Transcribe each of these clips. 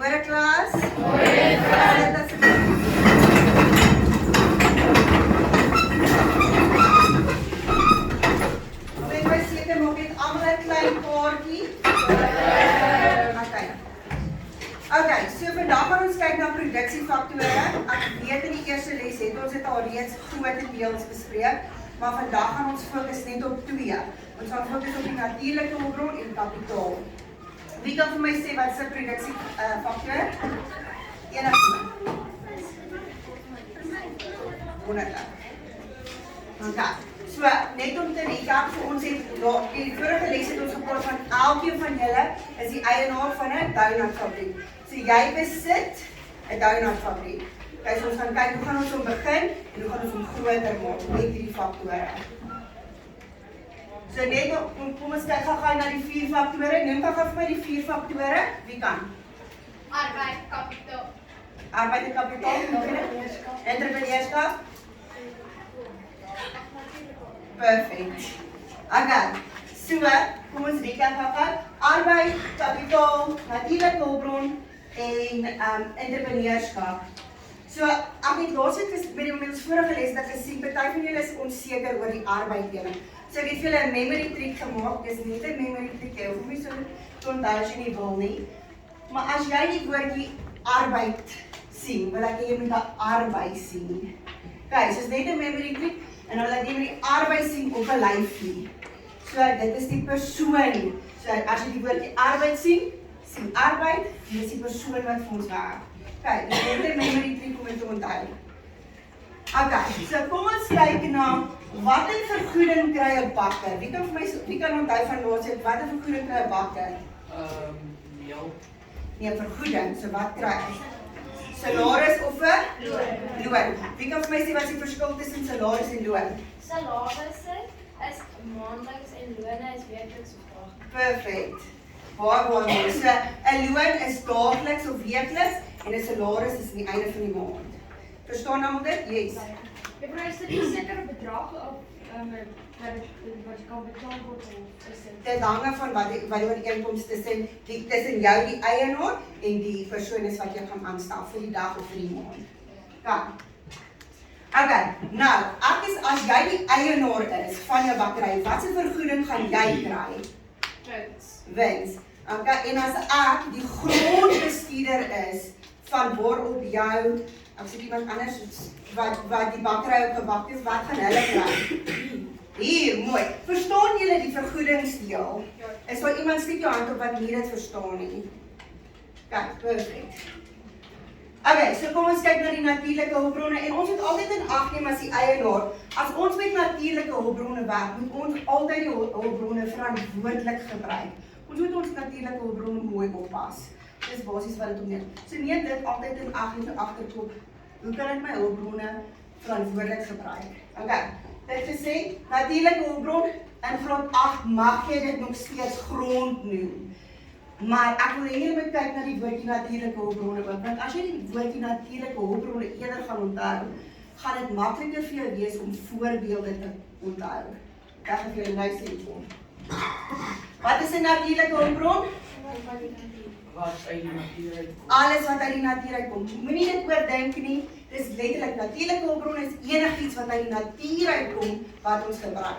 Môre klas. Môre klas. Okay, so vandag gaan ons kyk na produksiefaktore. Ek weet in die eerste les het ons dit al reeds grotendeels bespreek, maar vandag gaan ons fokus net op twee. Ons gaan fokus op die natuurlike hulpbron en kapitaal. Wie kan vir my sê wat is 'n produksiefaktor? Enigiemand? Wonderlik. Okay. So, net om te recap, vir ons het die vorige les het ons gepraat van elkeen van julle is die eienaar van 'n doughnutfabriek. So jy besit 'n doughnutfabriek. Okay, so ons gaan kyk hoe gaan ons om begin en hoe gaan ons om groter maak met hierdie faktore. So net kom ons kyk gou na die 4 faktore. Noem gou vir my die 4 faktore. Wie kan? Arbeid, kapitaal. Arbeid en kapitaal. Entrepreneurskap. Perfect. Okay. So, kom ons recap gou. Arbeid, kapitaal, natuurlike hulpbron en entrepreneurskap. So, ek het daarsit met ons vorige les dat gesien, party van julle is onseker oor die arbeid ene. So, ek het vir julle 'n memory trick gemaak. Dis net 'n memory trick, jy hoef nie so te onthou as jy nie wil nie. Maar as jy die woordjie arbeid sien, wil ek hê jy moet 'n arbei sien. Okay, so is net 'n memory trick en dan wil ek jy moet die arbei sien op 'n lyfie. So, dit is die persoon. So, as jy die woordjie arbeid sien arbeid, dit is die persoon wat vir ons werk. Okay, dis net 'n memory trick om dit te onthou. Okay, so kom ons kyk na watter vergoeding kry 'n bakker? Wie kan onthou van laasweek watter vergoeding kry 'n bakker? Meel. Nee, vergoeding. So wat kry hy? Salaris of 'n loon? Wie kan vir my sê wat is die verskil tussen salaris en loon? Salarisse is maandeliks en lone is weekliks of daagliks. Perfect. Baie mooi. So 'n loon is daagliks of weekliks en 'n salaris is aan die einde van die maand. Verstaan almal dit? Yes. Juffrou, is dit 'n sekere bedrag of wat jy kan betaal word of is dit? Dit hang af van wat die ooreenkoms tussen jou die eienaar en die persoon is wat jy gaan aanstel vir die dag of vir die maand. Kan. Okay, nou, as jy die eienaar is van jou bakkery, wat se vergoeding gaan jy kry? Wins. Okay, en as ek die grondbestuurder is van waarop jou, ek sê iemand anders wat die bakkery op gebak is, wat gaan hulle kry? Hier, mooi. Verstaan julle die vergoedingsdeel? Is daar iemand steek jou hand op wat nie dit verstaan nie? Kijk, perfect. Okay, so kom ons kyk na die natuurlike hulpbronne en ons moet altyd in ag neem as die eienaar. As ons met natuurlike hulpbronne werk, moet ons altyd die hulpbronne verantwoordelik gebruik. Ons moet ons natuurlike hulpbronne mooi oppas. Dis basies wat dit omneem. So neem dit altyd in ag en agterkop. Hoe kan ek my hulpbronne verantwoordelik gebruik? Okay. Dit gesê, natuurlike hulpbron, in graad 8 mag jy dit nog steeds grond noem. Maar ek wil hier moet kyk na die woordjie natuurlike hulpbronne, want as jy die woordjie natuurlike hulpbronne eerder gaan onthou, gaan dit makliker vir jou wees om voorbeelde te onthou. Ek gaan vir julle nou sê kom. Wat is 'n natuurlike hulpbron? Wat uit die natuur uitkom. Alles wat uit die natuur uitkom. Moenie dit oordink nie. Dis letterlik natuurlike hulpbronne is enigiets wat uit die natuur uitkom wat ons gebruik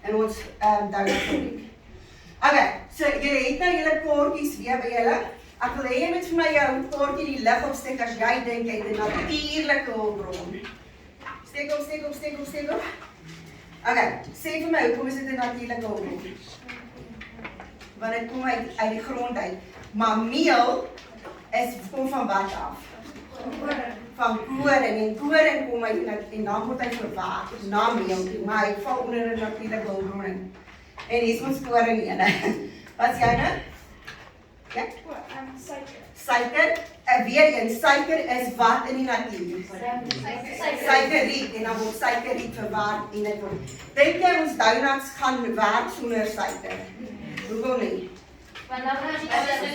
in ons doughnutfabriek. Okay, so julle het nou julle kaartjies weer by julle. Ek wil hê jy moet vir my jou kaartjie die lig opsteek as jy dink jy het 'n natuurlike hulpbron. Steek op. Okay, sê vir my hoekom is dit 'n natuurlike hulpbron? Want dit kom uit die grond uit. Maar meel kom van wat af? Van koring en koring kom uit en dan word hy verwerk na meel, maar hy val onder 'n natuurlike hulpbron. En hier is ons koring ene. Wat is jou nou? Ja? Suiker. Weer een, suiker is wat in die natuur? Suikerriet en dan word suikerriet verwerk en dit word. Dink jy ons doughnuts gaan werk sonder suiker? Hoekom nie? Want dan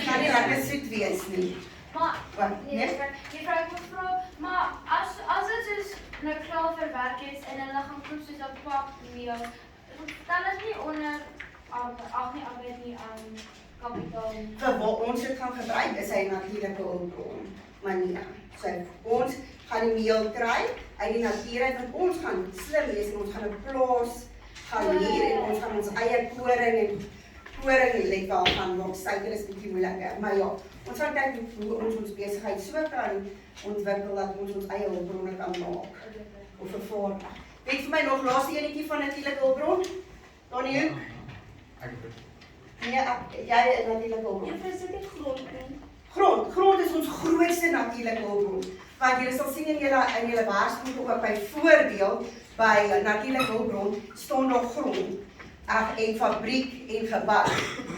Kan nie lekker soet wees nie. Maar, Nee? juffrou, ek wil vra, maar as dit soos nou klaar verwerk is en hulle gaan proef soos 'n pak meel, dan is nie onder arbeid nie kapitaal. Vir wat ons dit gaan gebruik is hy natuurlike hulpbron manier. So ons gaan die meel kry uit die natuur uit, want ons gaan slim wees en ons gaan 'n plaas gaan hier en ons gaan ons eie koring let wel gaan maak. Suiker is bietjie moeiliker, maar ja, ons gaan kyk hoe ons besigheid so kan ontwikkel dat ons ons eie hulpbronne kan maak of vervaardig. Weet vir my nog laaste enetjie van natuurlike hulpbron? Donnie? Nee, jy is natuurlike hulpbron. Juffrou, sit dit grondbron. Grond is ons grootste natuurlike hulpbron. Want julle sal sien in julle waarskuwing ook by voordeel by natuurlike hulpbron staan daar grond en fabriek en gebou.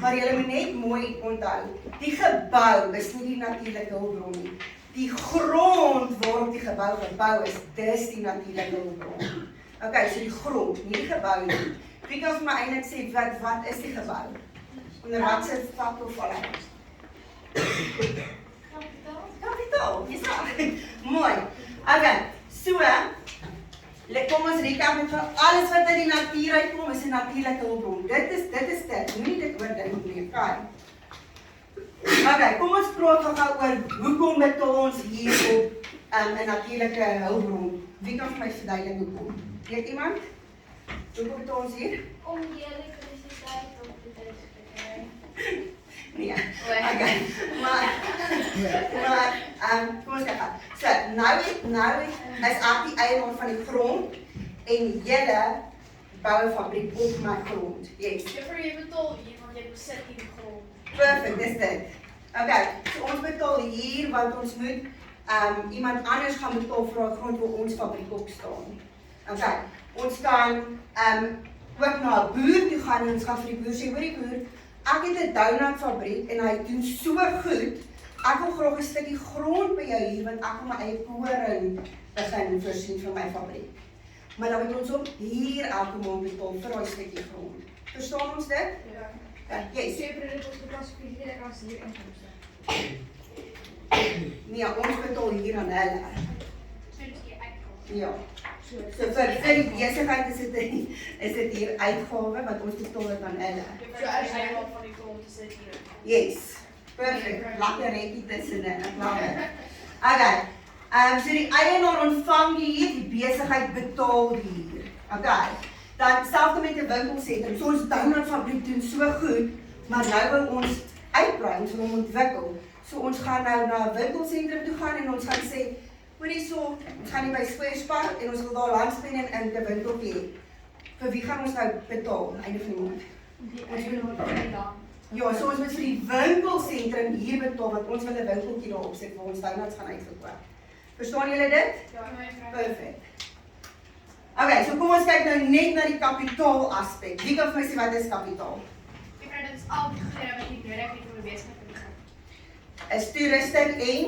Maar julle moet net mooi onthou, die gebou is nie die natuurlike hulpbron nie. Die grond waarop die gebou gebou is, dis die natuurlike hulpbron. Okay, so die grond, nie die gebou nie. Wie kan vir my eintlik sê wat is die gebou? Onder wat se faktor val hy? Kapitaal, dis reg. Mooi. Okay, so kom ons recap met van alles wat uit die natuur uitkom is 'n natuurlike hulpbron. Dit is dit. Moenie dit oordink nie, okay? Okay, kom ons praat gou oor hoekom betaal ons hier op 'n natuurlike hulpbron. Wie kan vir my verduidelik hoekom? Weet iemand? Hoekom betaal ons hier? Om die elektrisiteit op te kry. Nee. Okay. Maar kom ons kyk. So, nou is ek die eienaar van die grond en julle bou 'n fabriek op my grond. Yes. Juffrou, jy betaal hier want jy besit hierdie grond. Perfect, dis dit. Okay, so ons betaal hier want ons moet iemand anders gaan betaal vir 'n grond waar ons fabriek op staan. Okay, ons kan ook na 'n boer toe gaan en ons gaan vir die boer sê, hoor die boer, ek het 'n donut fabriek en hy doen so goed. Ek wil graag 'n stukkie grond by jou hier want ek wil my eie koring begin voorsien vir my fabriek. Maar dan moet ons ook hier elke maand betaal vir daai stukkie grond. Verstaan ons dit? Ja. Yes. Jy dit ons geklassifiseer as hier inkomste. Nee, ons betaal hier aan hulle. So dis die uitkomste. Ja. So vir die besigheid is dit hier uitgawe wat ons betaal dit aan hulle. So as jy wel van die grond te sit hier. Yes. Perfect. Lekker rekkie tussenin. Ek love it. Okay. So die eienaar ontvang die besigheid betaal hier. Okay. Dan selfs met 'n winkelsentrum. So ons donutfabriek doen so goed, maar nou wil ons uitbrei, ons wil hom ontwikkel. So ons gaan nou na 'n winkelsentrum toe gaan en ons gaan sê, hoorie so, ons gaan nie by Squares Park en ons wil daar landspen en 'n winkeltjie hê. Vir wie gaan ons nou betaal einde van die maand? Die eienaar van dan. Ja, so ons moet vir die winkelsentrum hier betaal want ons wil 'n winkeltjie daar opset waar ons donuts gaan uitverkoop. Verstaan julle dit? Ja, Perfect. Okay, so kom ons kyk nou net na die kapitaal aspek. Wie kan vir my sê wat is kapitaal? Ek kry dit is al die geld wat jy nodig het om 'n besigheid te begin. Is toerusting en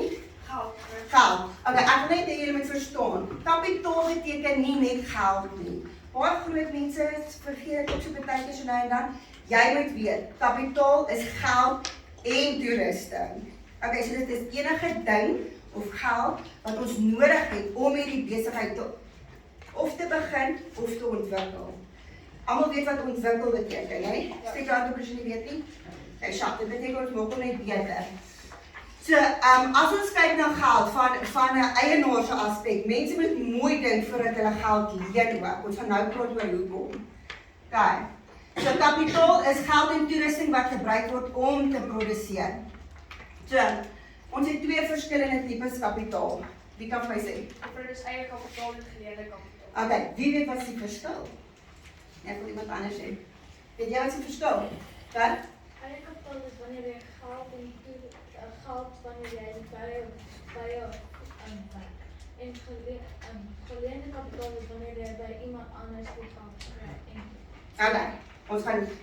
Geld. geld. Okay, ek wil net hê julle moet verstaan. Kapitaal beteken nie net geld nie. Baie groot mense vergeet dit ook so baie keer so nou en dan. Jy moet weet, kapitaal is geld en toerusting. Okay, so dit is enige ding of geld wat ons nodig het om hierdie besigheid of te begin of te ontwikkel. Almal weet wat ontwikkel beteken, hè? Steek jou hand op as jy nie weet nie. Okay, sharp, dit beteken ons maak hom net beter. So, as ons kyk na geld van 'n eienaar se aspek, mense moet mooi dink voordat hulle geld leen ook. Ons gaan nou praat oor hoekom. Okay. So kapitaal is geld en toerusting wat gebruik word om te produseer. So, ons het twee verskillende tipes kapitaal. Wie kan vir my sê? Dit is eie kapitaal en geleende kapitaal. Okay, wie weet wat is die verskil? Ek wil iemand anders sê. Weet jy wat is die verskil? Wat? Eie kapitaal is wanneer jy geld wanneer jy by werk. En geleende kapitaal is wanneer jy by iemand anders die geld kry. Okay,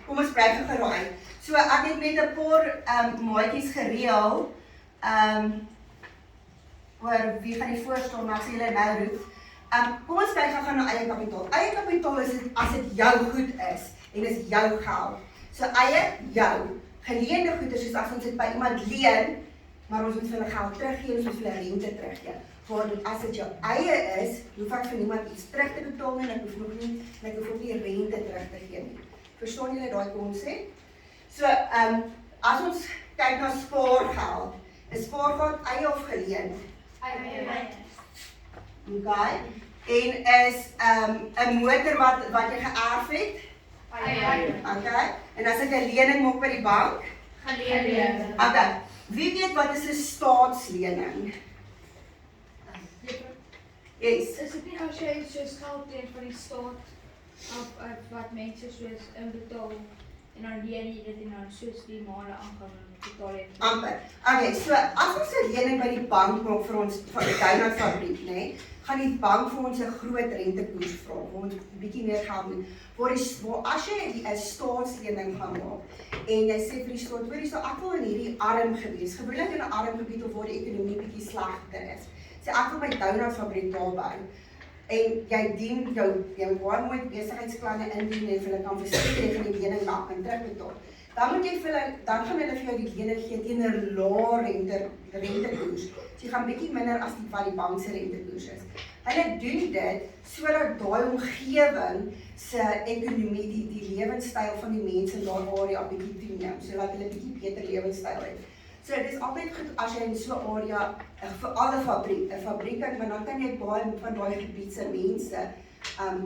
kom ons bly geraai. So ek het met 'n paar maatjies gereël oor wie gaan die voorstel, maar ek sê julle nou roep. Kom ons kyk gou na eie kapitaal. Eie kapitaal is as dit jou goed is en dis jou geld. So jou geleende goeder soos as ons dit by iemand leen, maar ons moet vir hulle geld teruggee en ons moet vir hulle rente teruggee. Maar as dit jou eie is, hoef ek vir niemand iets terug te betaal nie en ek hoef ook nie rente terug te gee nie. Verstaan julle daai konsep? So As ons kyk na spaargeld, is spaargeld eie of geleen? Okay. En is 'n motor wat jy geërf het? Okay. En as ek 'n lening maak by die bank? Okay. Wie weet wat is 'n staatslening? Yes. Is dit nie as jy soos geld leen van die staat of wat mense soos inbetaal en dan leen jy dit en dan soos die maande aangaan en betaal jy? Amper. Okay, so as ons 'n lening by die bank maak vir ons van die Donut fabriek, nê, gaan die bank vir ons 'n groot rentekoers vra, vir ons 'n bietjie meer geld moet. Waar as jy 'n staatslening gaan maak en jy sê vir die staat, hoor jy, so ek wil in hierdie arm gebied, gewoonlik in 'n arm gebied of waar die ekonomie bietjie slegter is. Sê ek wil my Donut fabriek daar bou. En jy dien jou baie mooi besigheidsplanne indien en hulle kan verseker jy gaan die lening dalk kan terugbetaal. Dan moet jy vir hulle, dan gaan hulle vir jou die lening gee teen 'n lae rentekoers. So jy gaan bietjie minder as wat die bank se rentekoers is. Hulle doen dit sodat daai omgewing se ekonomie, die lewenstyl van die mense in daai area bietjie toeneem, sodat hulle bietjie beter lewenstyl het. So dit is altyd goed as jy in so 'n area, vir alle fabriek, want dan kan jy baie van daai gebied se mense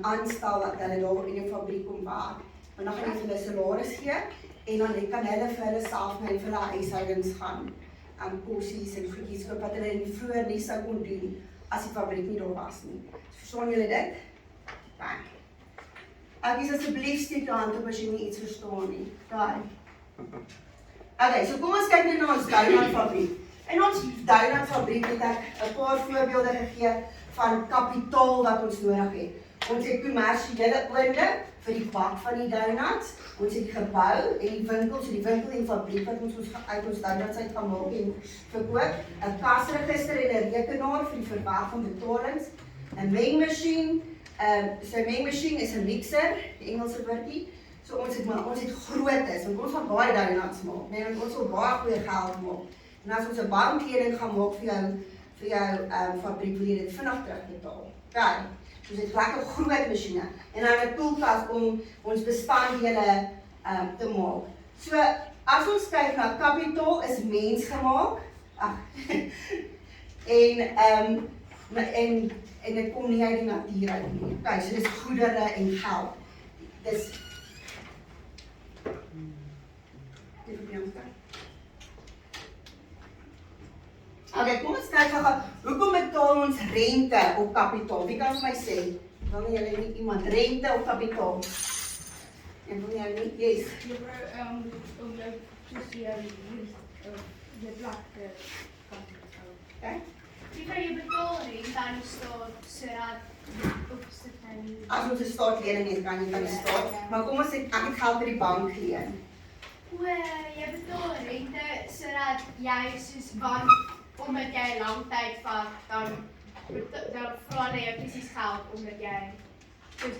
aanstel dat hulle daar in 'n fabriek kom werk. Want dan gaan jy vir hulle salaris gee en dan kan hulle vir hulle self en vir hulle huishoudings gaan kossies en goedjies koop wat hulle vroeër nie sou kon doen as die fabriek nie daar was nie. Verstaan julle dit? Dank. Ek is asseblief steek jou hand op as jy nie iets verstaan nie. Daai. Okay, so kom ons kyk nou na ons Donut fabriek. In ons Donut fabriek het ek 'n paar voorbeelde gegee van kapitaal wat ons nodig het. Ons het kommersiële oorde vir die bak van die donuts. Ons het gebou en die winkel, so die winkel en fabriek wat ons uit ons donuts uit gaan maak en verkoop. 'n Kasregister en 'n rekenaar vir die verwerk van betalings. 'n mengmasjien. So 'n mengmasjien is 'n mixer, die Engelse woordjie. So ons het grootes, want ons gaan baie donuts maak, nee, want ons wil baie goeie geld maak. En as ons 'n banklening gaan maak vir jou fabriek, wil jy dit vinnig terugbetaal. Okay. So ons het lekker groot masjiene en dan 'n koelkas om ons bestanddele te maak. So as ons kyk na kapitaal is mensgemaak. En dit kom nie uit die natuur uit nie. Okay, so dis goedere en geld. Dis Okay, kom ons kyk gou. Hoekom betaal ons rente op kapitaal? Wie kan vir my sê? Wil nie julle nie iemand rente op kapitaal? En wil jy nie? Yes. Om jou soos jy plak Okay. Die kan jy betaal rente aan die staat sodat opsit en As ons 'n staatlening het, kan jy van die staat. Maar kom ons sê ek het geld by die bank geleen. jy betaal rente sodat jy soos want omdat jy 'n lang tyd vat dan vra hulle jou presies geld omdat jy soos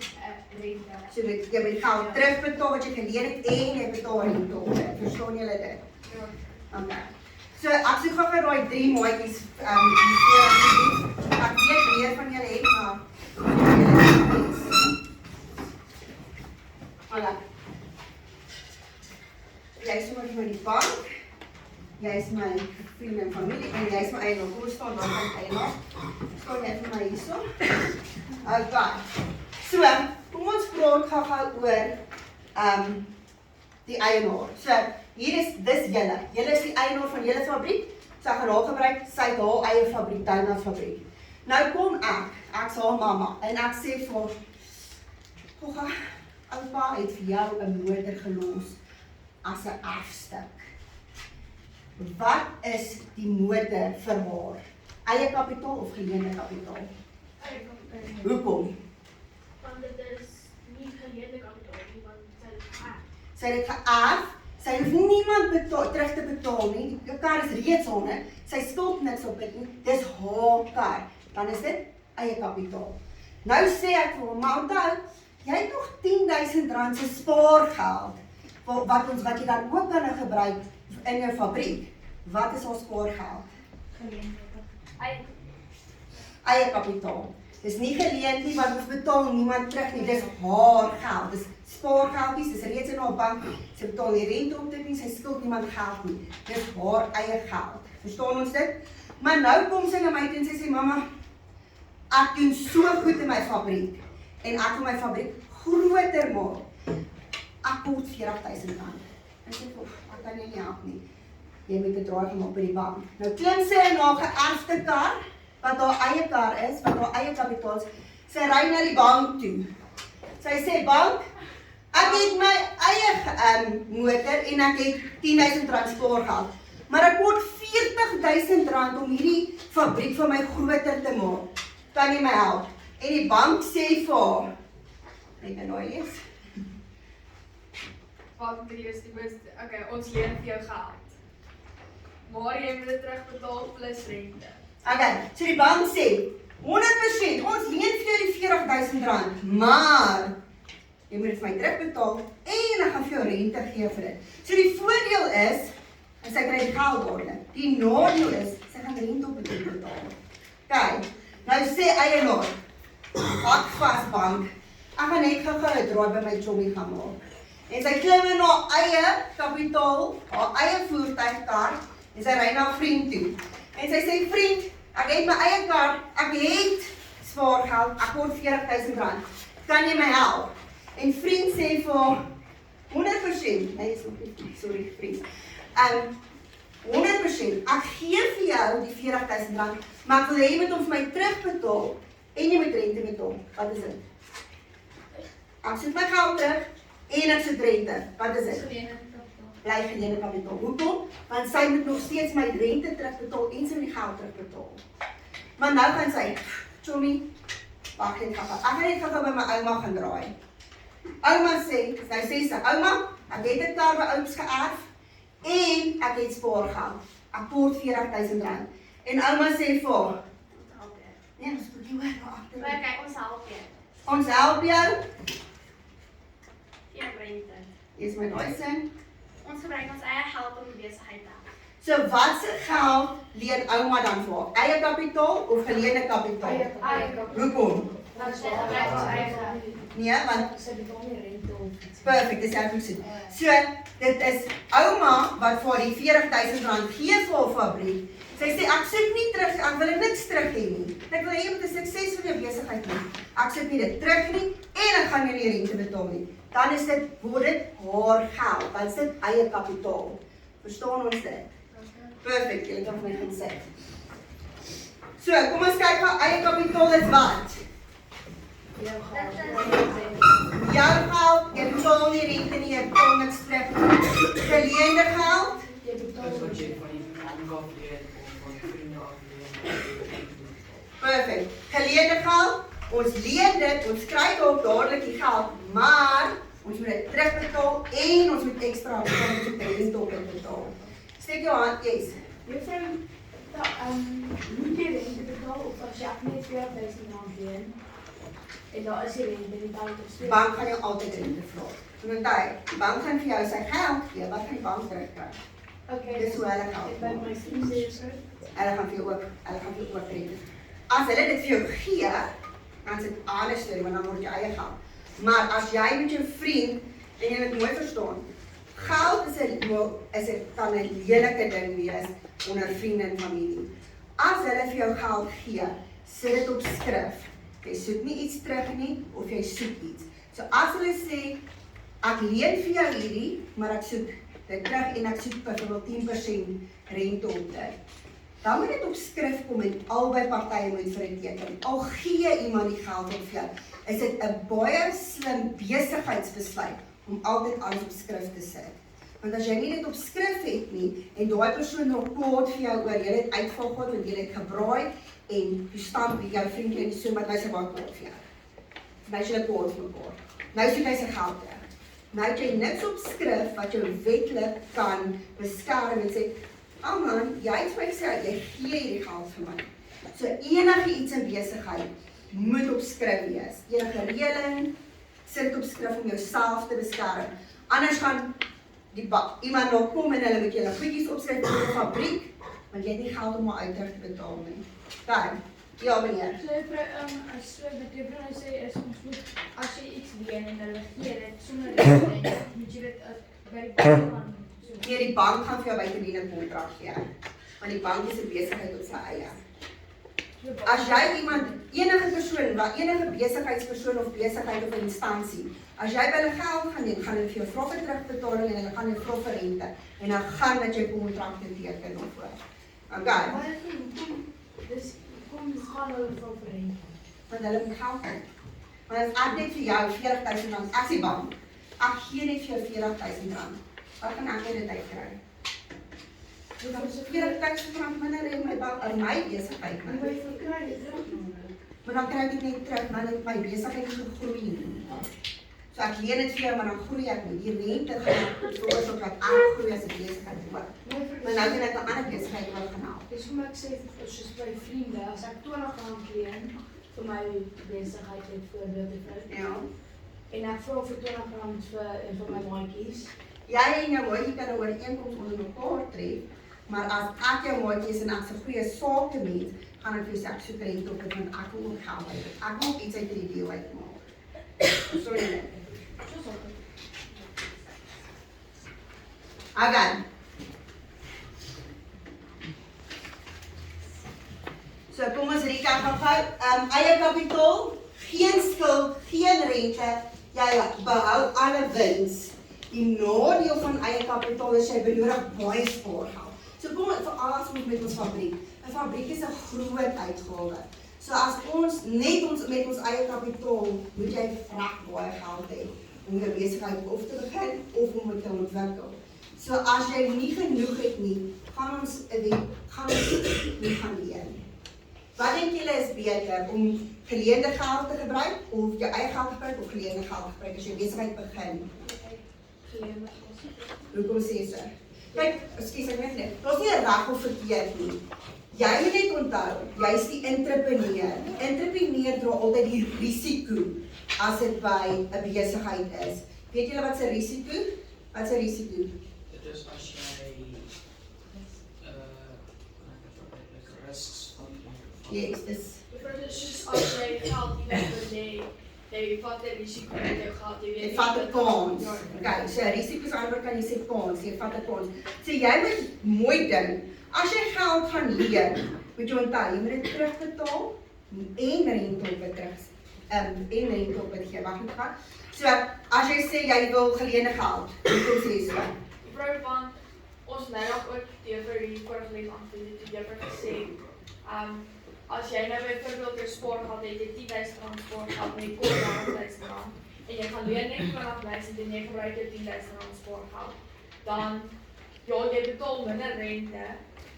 rente. So jy moet geld terugbetaal wat jy geleen het en jy betaal rente op dit. Verstaan julle dit? Okay. So ek soek gou daai 3 maatjies ek weet meer van julle het maar voilà. Jy is sommer van die bank. Jy is my vriend en familie en jy is my eienaar. Kom staan daar van eienaar. Staan jy vir my hierso? Okay. So, kom ons praat gou oor die eienaar. So, hier is dis julle. Julle is die eienaar van julle fabriek. So ek gaan haar gebruik, sy het haar eie fabriek, Donut fabriek. Nou kom ek's haar mamma en ek sê vir haar, "Gogga, oupa het vir jou 'n motor gelos as 'n erfstuk. Wat is die motor vir haar? Eie kapitaal of geleende kapitaal? Hoekom? Want dit is nie geleende kapitaal nie, want sy het geërf. Sy het dit geërf. Sy hoef niemand terug te betaal nie. Jou kar is reeds haar. Sy skuld niks op dit nie. Dis haar kar. Dan is dit eie kapitaal. Nou sê ek vir hom, maar onthou, jy het nog R10,000 se spaargeld wat jy dan ook kan gebruik in jou fabriek. Wat is haar spaargeld? Eie kapitaal. Dis nie geleen nie, want ons betaal niemand terug nie. Dis haar geld. Dis spaargeldjies, dis reeds in haar bank. Sy betaal nie rente op dit nie, sy skuld niemand geld nie. Dis haar eie geld. Verstaan ons dit? Maar nou kom sy na my toe en sy sê, mamma, ek doen so goed in my fabriek. En ek wil my fabriek groter maak. Ek kort R40.000. En sy sê, ek kan jou nie help nie. Jy moet dit draai gemaak by die bank. Nou klim sy in haar geërfde kar, wat haar eie kar is, wat haar eie kapitaal is. Sy ry na die bank toe. Sy sê, bank, ek het my eie motor en ek het R10.000 spaargeld. Maar ek kort R40.000 om hierdie fabriek vir my groter te maak. Kan jy my help? En die bank sê vir haar, ek kan nou lees. Wat is die beste? Okay, ons leen vir jou geld. Maar jy moet dit terugbetaal plus rente. Okay, so die bank sê, 100%, ons leen vir jou die R40.000, maar jy moet dit vir my terugbetaal en ek gaan vir jou rente gee vir dit. So die voordeel is, sy kry die geld dadelik. Die nadeel is, sy gaan rente op dit betaal. Kyk, nou sê eienaar, hak vas bank, ek gaan net gou-gou 'n draai by my chommy gaan maak. En sy klim in haar eie kapitaal, haar eie voertuigkar, en sy ry na 'n vriend toe. En sy sê, vriend, ek het my eie kar, ek het spaargeld, ek kort R40.000. Kan jy my help? En vriend sê vir haar, 100%, nee, is nog nie, sorry, vriend. 100%, ek gee vir jou die R40.000, maar ek wil hê jy moet hom vir my terugbetaal en jy moet rente betaal. Wat is dit? Ek soek my geld terug en ek soek rente. Wat is dit? Bly geleende kapitaal. Hoekom? Want sy moet nog steeds my rente terugbetaal en sy moet die geld terugbetaal. Maar nou gaan sy, chommy, wag net gou. Ek gaan net gou by my ouma gaan draai. Ouma sê, nou sê sy, ouma, ek het dit daar by ouds geërf en ek het spaargeld. Ek kort R40.000. En ouma sê vir haar, nee, ons moet nie hoor daar agter. Maar kyk, ons help jou. Ons help jou. Ja, rente. Hier is my daai sin. Ons gebruik ons eie geld om die besigheid te help. So wat se geld leen ouma dan vir haar? Eie kapitaal of geleende kapitaal? Hoekom? Nee, want Sy betaal nie rente of iets. perfek, dis ek moet sê. So, dit is ouma wat vir haar die R40.000 gee vir haar fabriek. Sy sê ek soek nie terug, ek wil niks terug hê nie. Ek wil hê jy moet 'n suksesvolle besigheid hê. Ek soek nie dit terug nie en ek gaan nie rente betaal nie. Dan is dit word dit haar geld, dan is dit eie kapitaal. Verstaan ons dit? Perfek, jy kan vir my gaan sê. So, kom ons kyk gou eie kapitaal is wat? Jou geld, jy betaal nie rente nie, jy betaal niks terug. Geleende geld, Jy betaal Dis wat jy van die bank af leen of van vriende af leen. perfek. Geleende geld, ons leen dit, ons kry dalk dadelik die geld, maar ons moet dit terugbetaal en ons moet extra betaal, ons moet rente op dit betaal. Steek jou hand, yes. Juffrou, moet jy rente betaal of as jy net R40.000 leen? En daar is die rente nie bank of Die bank gaan jou altyd rente vra. En onthou, die bank gaan vir jou sy geld gee, wat gaan die bank terugkry? Okay, Dis hoe hulle geld Ek by my vriend sê so. Hulle gaan vir jou ook rente. As hulle dit vir jou gee, dan is dit 'n ander storie, want dan word jy eie geld. Maar as jy met jou vriend, en jy moet mooi verstaan, geld kan 'n lelike ding wees onder vriende en familie. As hulle vir jou geld gee, sit dit op skrif. Jy soek nie iets terug nie, of jy soek iets. So as hulle sê, ek leen vir jou hierdie, maar ek soek dit terug en ek soek byvoorbeeld 10% rente op dit. Dan moet dit op skrif kom en albei partye moet vir dit teken. Al gee iemand die geld op vir jou, is dit 'n baie slim besigheidsbesluit om altyd alles op skrif te sit. Want as jy nie dit op skrif het nie, en daai persoon nog kwaad vir jou oor, jy het uitval gehad, want jy het gebraai, en jy stamp by jou vriendjie en so, maar hy sê baie kwaad vir jou. Nou is jy kwaad vir mekaar. Nou soek hy sy geld terug. Nou het jy niks op skrif wat jou wetlik kan beskerm en sê, man, jy het my gesê, jy gee hierdie geld vir my. So enige iets in besigheid moet op skrif wees. Enige reëling, sit op skrif om jouself te beskerm. Anders gaan iemand nog kom en hulle moet julle goedjies opskryf in die fabriek, want jy het nie geld om maar uit te betaal nie. Dan, Ja, meneer. So as wat juffrou nou sê is ons moet as jy iets leen en hulle gee dit sonder rente, moet jy dit by die bank gaan so. Nee, die bank gaan vir jou buitediene kontrak gee. Want die bank is 'n besigheid op sy eie. As jy iemand, enige persoon, enige besigheidspersoon of besigheid of 'n instansie, as jy by hulle geld gaan neem, gaan hulle vir jou vra vir terugbetaling en hulle gaan jou vra vir rente en dan gaan dat jy kontrakte teken of voor. Okay. Dus kom gaan hulle vir rente. Want hulle moet geld hê. Want as ek net vir jou R40.000, ek sê bank, ek gee net vir jou R40.000. Wat kan ek dit uitkry? Dan is R40.000 minder in my besigheid. Maar dan kry ek dit net terug, maar my besigheid het gegroei. So ek leen dit vir jou, maar dan groei ek nie. Die rente gaan veroorsaak dat ek groei as 'n besigheid ook. Maar nou kan ek 'n ander besigheid ook gaan help. Dis hoe ek sê, soos by vriende, as ek R20 leen vir my besigheid het voorbeeld Ja. en ek vra vir R20 vir my maatjies. Jy en jou maatjie kan 'n ooreenkoms onder mekaar tref, maar as ek jou maatjie is en ek's 'n goeie sakemens, gaan ek vir jou soek rente op dit want ek wil ook geld hê. Ek wil iets uit hierdie deal uitmaak. Sorry. Okay. So kom ons recap gou. Eie kapitaal, geen skuld, geen rente, jy behou alle wins. Die nadeel van eie kapitaal is jy benodig baie spaargeld. So kom vir alles met ons fabriek. 'n Fabriek is 'n groot uitgawe. So as ons net met ons eie kapitaal moet jy vrek baie geld hê om jou besigheid of te begin of om dit te ontwikkel. So as jy nie genoeg het nie, gaan ons nie gaan leen. Wat dink julle is beter om geleende geld te gebruik of jou eie geld te gebruik of geleende geld te gebruik as jy besigheid begin? Hoekom sê so? Kyk, ekskuus ek weet net. Daar's nie 'n reg of verkeerd nie. Jy moet net onthou, jy's die entrepreneur. Die entrepreneur dra altyd die risiko as dit by 'n besigheid is. Weet julle wat 'n risiko? Wat 'n risiko? Dit is as jy risks van Yes, dis Soos as jy geld iewers jy vat 'n risiko met jou geld, jy weet. jy vat 'n kans. Okay, so risiko's antwoord kan jy sê kans, jy vat 'n kans. So jy moet mooi dink. As jy geld gaan leen, moet jy onthou, jy moet dit terugbetaal en rente op dit terug. En rente op dit gee. Wag net gou. So as jy sê jy wil geleende geld, hoekom sê jy so? Juffrou van ons middag ook teenoor hier vorige les aangebied het juffrou gesê, as jy nou byvoorbeeld jou spaargeld het, jy R10.000 spaargeld met jy kom R20.000 en jy gaan leen net R20.000 en jy gebruik jou R10.000 spaargeld, dan ja, jy betaal minder rente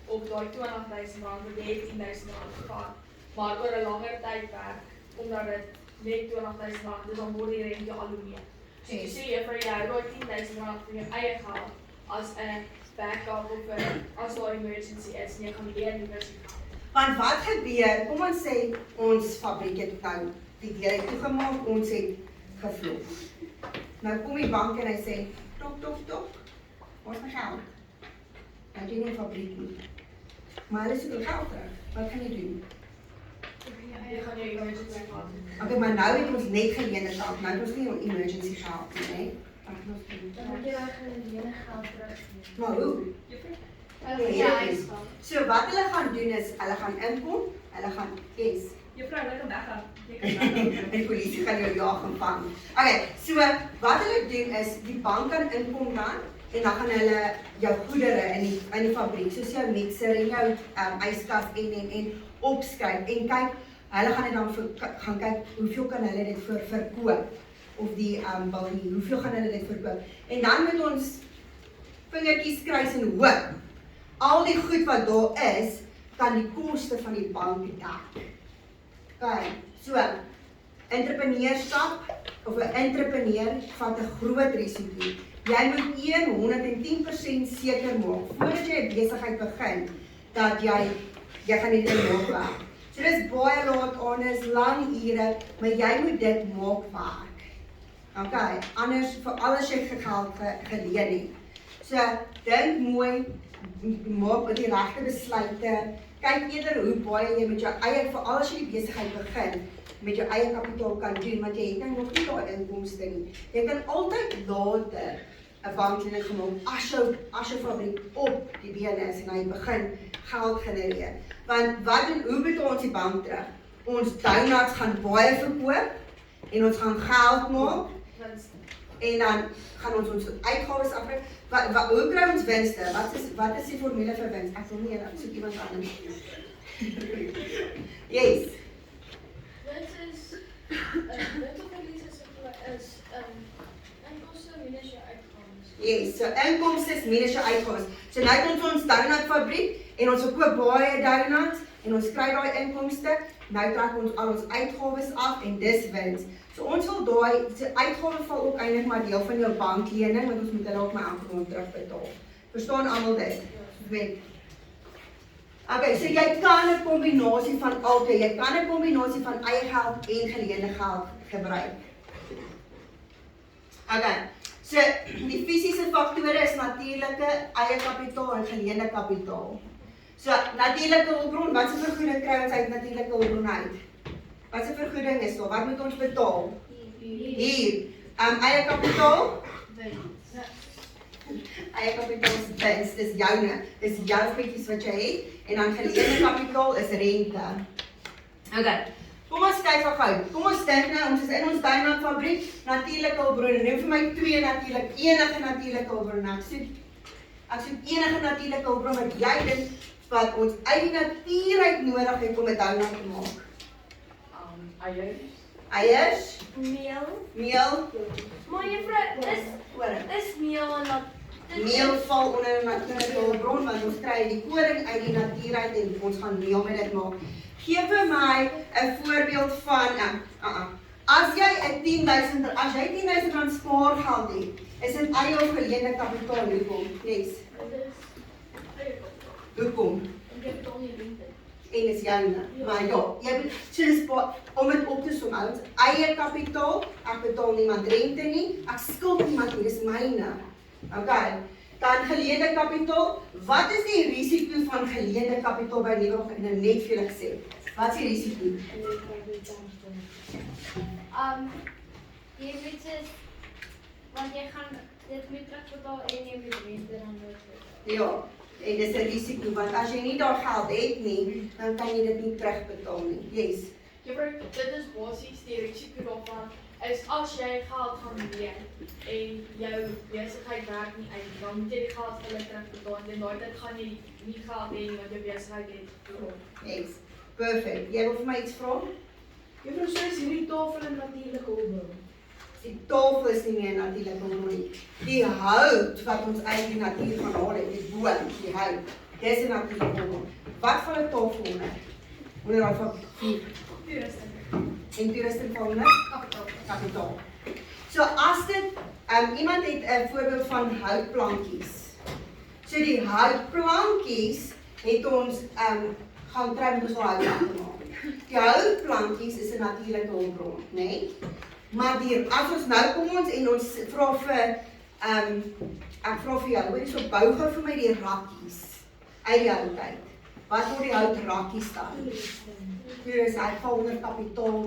op daai R20.000 want jy het R10.000 gehad, maar oor 'n langer tydperk, omdat dit net R20.000 is, dan word die rente al hoe meer. So jy sê juffrou, jy hou daai R10.000 vir jou eie geld as 'n backup of as daar 'n emergency is en jy gaan leen die geld. Want wat gebeur, kom ons sê ons fabriek het nou die deur toegemaak, ons het gevloeg. Nou kom die bank en hy sê, tok, wat is my geld? Nou jy nie 'n fabriek nie. Maar hulle soek die geld terug, wat kan jy doen? Jy gaan jou emergency geld. Okay, maar nou het ons net geleende geld, nou het ons nie 'n emergency geld nie, né? Wat gaan ons doen? Dan moet jy daai geleende geld teruggee. Maar hoe? So wat hulle gaan doen is, hulle gaan inkom, hulle gaan Juffrou, hulle kan weggaan. en die polisie gaan jou jaag en vang. Okay, so wat hulle doen is, die bank kan inkom dan, en dan gaan hulle jou goedere in die fabriek, soos jou mixer en jou yskas en opskryf, en kyk, hulle gaan dit dan gaan kyk, hoeveel kan hulle dit vir verkoop, of die bulkie, hoeveel gaan hulle dit verkoop, en dan moet ons vingertjies kruis en hoop, al die goed wat daar is, kan die koste van die bank dek. Okay, so, entrepreneurskap, of 'n entrepreneur vat 'n groot risiko. Jy moet 110% seker maak, voordat jy 'n besigheid begin, dat jy gaan die ding maak werk. So dis baie laat aan, is lang ure, maar jy moet dit maak werk. Okay, anders, vir alles jy geld geleen het. So, dink mooi, maak die regte besluite, kyk eerder hoe baie jy met jou eie, veral as jy die besigheid begin, met jou eie kapitaal kan doen, want jy het nou nog nie daai inkomste nie. Jy kan altyd later 'n banklening gemaak as jou fabriek op die bene is en hy begin geld genereer. Want hoe betaal ons die bank terug? Ons donuts gaan baie verkoop en ons gaan geld maak en dan gaan ons uitgawes afbreek. Hoe kry ons winste? Wat is die formule vir wins? Ek wil nie ek soek iemand anders. Yes. Dit is verlies is inkomste minus jou uitgawes. Yes, so inkomste minus jou uitgawes. So nou het ons donut fabriek en ons verkoop baie donuts en ons kry daai inkomste. Nou trek ons al ons uitgawes af en dis wins. So ons wil daai uitgawes val ook eintlik maar deel van jou banklening want ons moet hulle ook maar elke maand terugbetaal. Verstaan almal dit? Weet. Okay, so jy kan 'n kombinasie van albei. Jy kan 'n kombinasie van eie geld en geleende geld gebruik. Okay. So die fisiese faktore is natuurlike eie kapitaal en geleende kapitaal. So natuurlike hulpbron, wat se vergoeding kry ons uit natuurlike hulpbron uit? Wat se vergoeding is daar? Wat moet ons betaal? Hier. Eie kapitaal? Eie kapitaal is wins, dis joune. Dis jou goedjies wat jy het en dan geleende kapitaal is rente. Okay. Kom ons kyk gou. Kom ons dink nou, ons is in ons donut fabriek, natuurlike hulpbronne. Neem vir my 2 natuurlik, enige natuurlike hulpbronne. Ek soek enige natuurlike hulpbron wat jy dink wat ons uit die natuur uit nodig het om 'n donut te maak. Eiers, meel, Maar juffrou, is meel en dat meel val onder 'n natuurlike hulpbron want ons kry die koring uit die natuur uit en ons gaan meel met dit maak. Geef vir my 'n voorbeeld van as jy 10.000 rand spaargeld het, is dit eie of geleende kapitaal hoekom? Yes. Hoekom? En is joune. Maar ja, jy moet dis om dit op te som, ouens, eie kapitaal, ek betaal niemand rente nie, ek skuld niemand nie, dis myne. Okay. Dan geleende kapitaal, wat is die risiko van geleende kapitaal by nuwe ek nou net vir julle gesê? Wat is die risiko? jy weet soos, want jy gaan dit moet terugbetaal en jy moet rente dan nooit betaal. Ja, en dis 'n risiko want as jy nie daar geld het nie, dan kan jy dit nie terugbetaal nie. Yes. Juffrou, dit is basies die risiko daarvan is as jy geld gaan leen en jou besigheid werk nie uit, dan moet jy die geld vir hulle terugbetaal en daai tyd gaan jy nie geld hê nie want jou besigheid het verloor. Yes. Perfect. Jy wil vir my iets vra? Juffrou, so is hierdie tafel 'n natuurlike hulpbron. Die tafel is nie meer natuurlik hulpbron nie. Die hout wat ons uit die natuur gaan haal het, die boom, die hout, dis 'n natuurlike hulpbron. Wat val 'n tafel onder? Onder daai van Toerusting. en toerusting val onder kapitaal. So as dit iemand het 'n voorbeeld van houtplankies. So die houtplankies het ons gaan kry met ons hout maak. Die houtplankies is 'n natuurlike hulpbron, né? Nee? Maar as ons nou kom ons en ons vra vir ek vra vir jou, hoor jy so bou gou vir my die rakkies uit die hout uit. Wat word die hout rakkies dan? Hier is hy val onder kapitaal.